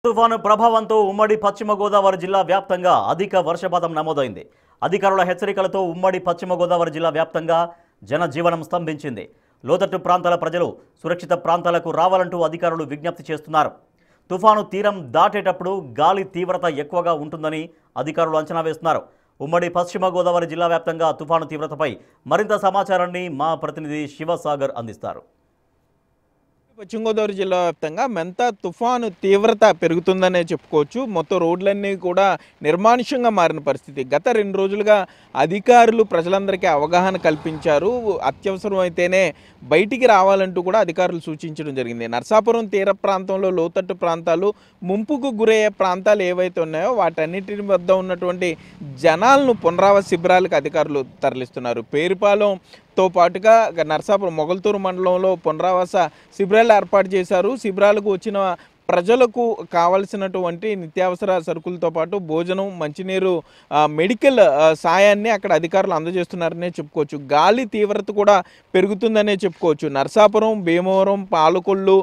తుఫాను ప్రభావంతో ఉమ్మడి పశ్చిమ గోదావరి జిల్లా వ్యాప్తంగా అధిక వర్షపాతం నమోదైంది. అధికారుల హెచ్చరికలతో ఉమ్మడి పశ్చిమ గోదావరి జిల్లా వ్యాప్తంగా జనజీవనం స్తంభించింది. లోతట్టు ప్రాంతాల ప్రజలు సురక్షిత ప్రాంతాలకు రావాలంటూ అధికారులు విజ్ఞప్తి చేస్తున్నారు. తుఫాను తీరం దాటేటప్పుడు గాలి తీవ్రత ఎక్కువగా ఉంటుందని అధికారులు అంచనా వేస్తున్నారు. ఉమ్మడి పశ్చిమ గోదావరి జిల్లా వ్యాప్తంగా తుఫాను తీవ్రతపై మరింత సమాచారాన్ని మా ప్రతినిధి శివసాగర్ అందిస్తారు. పశ్చిమ గోదావరి జిల్లా వ్యాప్తంగా మెంత తుఫాను తీవ్రత పెరుగుతుందనే చెప్పుకోవచ్చు. మొత్తం రోడ్లన్నీ కూడా నిర్మానుష్యంగా మారిన పరిస్థితి. గత 2 రోజులుగా అధికారులు ప్రజలందరికీ అవగాహన కల్పించారు. అత్యవసరం అయితేనే బయటికి రావాలంటూ కూడా అధికారులు సూచించడం జరిగింది. నర్సాపురం తీర ప్రాంతంలో లోతట్టు ప్రాంతాలు, ముంపుకు గురయ్యే ప్రాంతాలు ఏవైతే ఉన్నాయో వాటన్నిటి వద్ద ఉన్నటువంటి జనాలను పునరావాస శిబిరాలకు అధికారులు తరలిస్తున్నారు. పేరుపాలెంతో పాటుగా నర్సాపురం మొగల్తూరు మండలంలో పునరావాస శిబిరాలు ఏర్పాటు చేశారు. శిబిరాలకు వచ్చిన ప్రజలకు కావలసినటువంటి నిత్యావసర సరుకులతో పాటు భోజనం, మంచినీరు, మెడికల్ సాయాన్ని అక్కడ అధికారులు అందజేస్తున్నారనే చెప్పుకోవచ్చు. గాలి తీవ్రత కూడా పెరుగుతుందనే చెప్పుకోవచ్చు. నర్సాపురం, భీమవరం, పాలకొల్లు,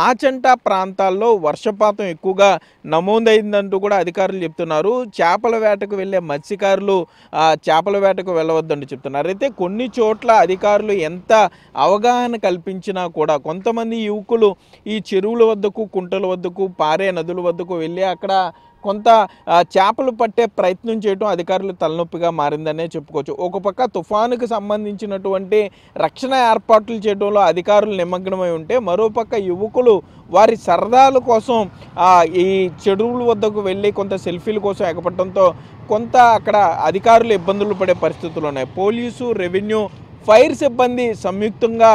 ఆచంట ప్రాంతాల్లో వర్షపాతం ఎక్కువగా నమోదైందంటూ కూడా అధికారులు చెప్తున్నారు. చేపల వేటకు వెళ్ళే మత్స్యకారులు చేపల వేటకు వెళ్ళవద్దంటూ చెప్తున్నారు. అయితే కొన్ని చోట్ల అధికారులు ఎంత అవగాహన కల్పించినా కూడా కొంతమంది యువకులు ఈ చెరువుల వద్దకు, కుంటల వద్దకు, పారే నదుల వద్దకు వెళ్ళి అక్కడ కొంత చేపలు పట్టే ప్రయత్నం చేయడం అధికారులు తలనొప్పిగా మారిందనే చెప్పుకోవచ్చు. ఒక పక్క తుఫానుకు సంబంధించినటువంటి రక్షణ ఏర్పాట్లు చేయడంలో అధికారులు నిమగ్నమై ఉంటే, మరోపక్క యువకులు వారి సరదాల కోసం ఈ చెరువుల వద్దకు వెళ్ళి కొంత సెల్ఫీల కోసం ఎగపడటంతో కొంత అక్కడ అధికారులు ఇబ్బందులు పడే పరిస్థితులు ఉన్నాయి. పోలీసు, రెవెన్యూ, ఫైర్ సిబ్బంది సంయుక్తంగా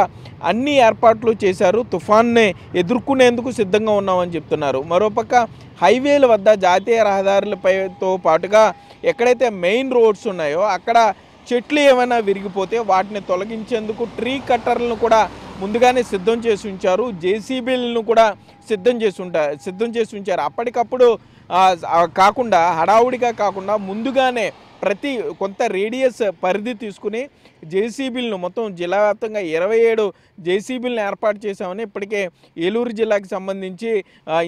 అన్ని ఏర్పాట్లు చేశారు. తుఫాన్ని ఎదుర్కొనేందుకు సిద్ధంగా ఉన్నామని చెప్తున్నారు. మరోపక్క హైవేల వద్ద, జాతీయ రహదారులపైతో పాటుగా ఎక్కడైతే మెయిన్ రోడ్స్ ఉన్నాయో అక్కడ చెట్లు ఏమైనా విరిగిపోతే వాటిని తొలగించేందుకు ట్రీ కట్టర్లను కూడా ముందుగానే సిద్ధం చేసి ఉంచారు. జేసీబీలను కూడా సిద్ధం చేసి ఉంచారు. అప్పటికప్పుడు కాకుండా, హడావుడిగా కాకుండా ముందుగానే కొంత రేడియస్ పరిధి తీసుకుని జేసీబీలను మొత్తం జిల్లా వ్యాప్తంగా 27 జేసీబీలను ఏర్పాటు చేశామని ఇప్పటికే ఏలూరు జిల్లాకి సంబంధించి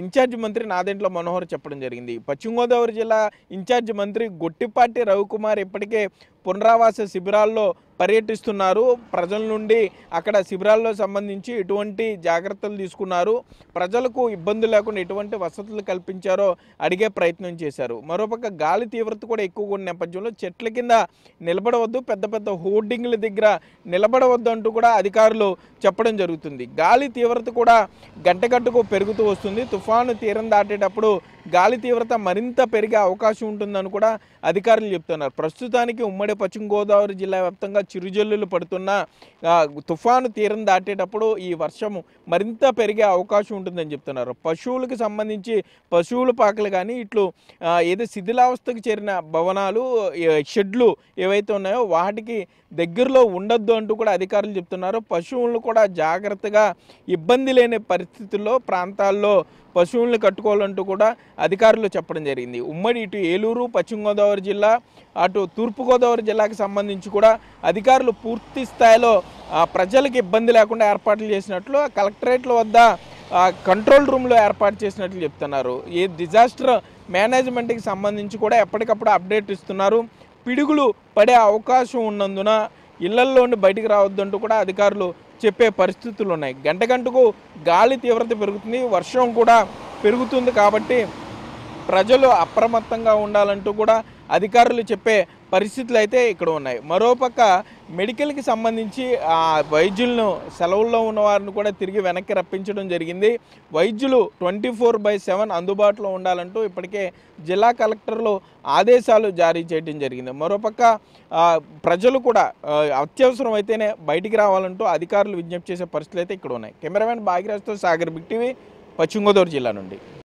ఇన్ఛార్జ్ మంత్రి నాదెండ్ల మనోహర్ చెప్పడం జరిగింది. పశ్చిమ గోదావరి జిల్లా ఇన్ఛార్జ్ మంత్రి గొట్టిపాటి రవికుమార్ ఇప్పటికే పునరావాస శిబిరాల్లో పర్యటిస్తున్నారు. ప్రజల నుండి అక్కడ శిబిరాల్లో సంబంధించి ఎటువంటి జాగ్రత్తలు తీసుకున్నారు, ప్రజలకు ఇబ్బంది లేకుండా ఎటువంటి వసతులు కల్పించారో అడిగే ప్రయత్నం చేశారు. మరోపక్క గాలి తీవ్రత కూడా ఎక్కువగా ఉన్న నేపథ్యంలో చెట్ల కింద నిలబడవద్దు, పెద్ద పెద్ద హోర్డింగ్ల దగ్గర నిలబడవద్దు అంటూ కూడా అధికారులు చెప్పడం జరుగుతుంది. గాలి తీవ్రత కూడా గంటకు పెరుగుతూ వస్తుంది. తుఫాను తీరం దాటేటప్పుడు గాలి తీవ్రత మరింత పెరిగే అవకాశం ఉంటుందని కూడా అధికారులు చెప్తున్నారు. ప్రస్తుతానికి ఉమ్మడి పశ్చిమ గోదావరి జిల్లా వ్యాప్తంగా చిరుజల్లులు పడుతున్న తుఫాను తీరం దాటేటప్పుడు ఈ వర్షం మరింత పెరిగే అవకాశం ఉంటుందని చెప్తున్నారు. పశువులకు సంబంధించి పశువుల పాకలు కానీ ఇట్లు ఏదో శిథిలావస్థకు చేరిన భవనాలు, షెడ్లు ఏవైతే ఉన్నాయో వాటికి దగ్గరలో ఉండొద్దు అంటూ కూడా అధికారులు చెప్తున్నారు. పశువులను కూడా జాగ్రత్తగా ఇబ్బంది లేని పరిస్థితుల్లో ప్రాంతాల్లో పశువులను కట్టుకోవాలంటూ కూడా అధికారులు చెప్పడం జరిగింది. ఉమ్మడి ఇటు ఏలూరు, పశ్చిమ గోదావరి జిల్లా, అటు తూర్పుగోదావరి జిల్లాకు సంబంధించి కూడా అధికారులు పూర్తి స్థాయిలో ప్రజలకు ఇబ్బంది లేకుండా ఏర్పాట్లు చేసినట్లు కలెక్టరేట్ల వద్ద కంట్రోల్ రూమ్లో ఏర్పాటు చేసినట్లు చెప్తున్నారు. ఈ డిజాస్టర్ మేనేజ్మెంట్కి సంబంధించి కూడా ఎప్పటికప్పుడు అప్డేట్ ఇస్తున్నారు. పిడుగులు పడే అవకాశం ఉన్నందున ఇళ్లల్లోండి బయటికి రావద్దంటూ కూడా అధికారులు చెప్పే పరిస్థితులు ఉన్నాయి. గంటకు గాలి తీవ్రత పెరుగుతుంది, వర్షం కూడా పెరుగుతుంది. కాబట్టి ప్రజలు అప్రమత్తంగా ఉండాలంటూ కూడా అధికారులు చెప్పే పరిస్థితులు అయితే ఇక్కడ ఉన్నాయి. మరోపక్క మెడికల్కి సంబంధించి వైద్యులను, సెలవుల్లో ఉన్న వారిని కూడా తిరిగి వెనక్కి రప్పించడం జరిగింది. వైద్యులు 24/7 అందుబాటులో ఉండాలంటూ ఇప్పటికే జిల్లా కలెక్టర్లు ఆదేశాలు జారీ చేయడం జరిగింది. మరోపక్క ప్రజలు కూడా అత్యవసరం అయితేనే బయటికి రావాలంటూ అధికారులు విజ్ఞప్తి చేసే పరిస్థితులు అయితే ఇక్కడ ఉన్నాయి. కెమెరామెన్ భాగ్యరాజ్తో సాగర్, బిగ్ టీవీ, పశ్చిమ గోదావరి జిల్లా నుండి.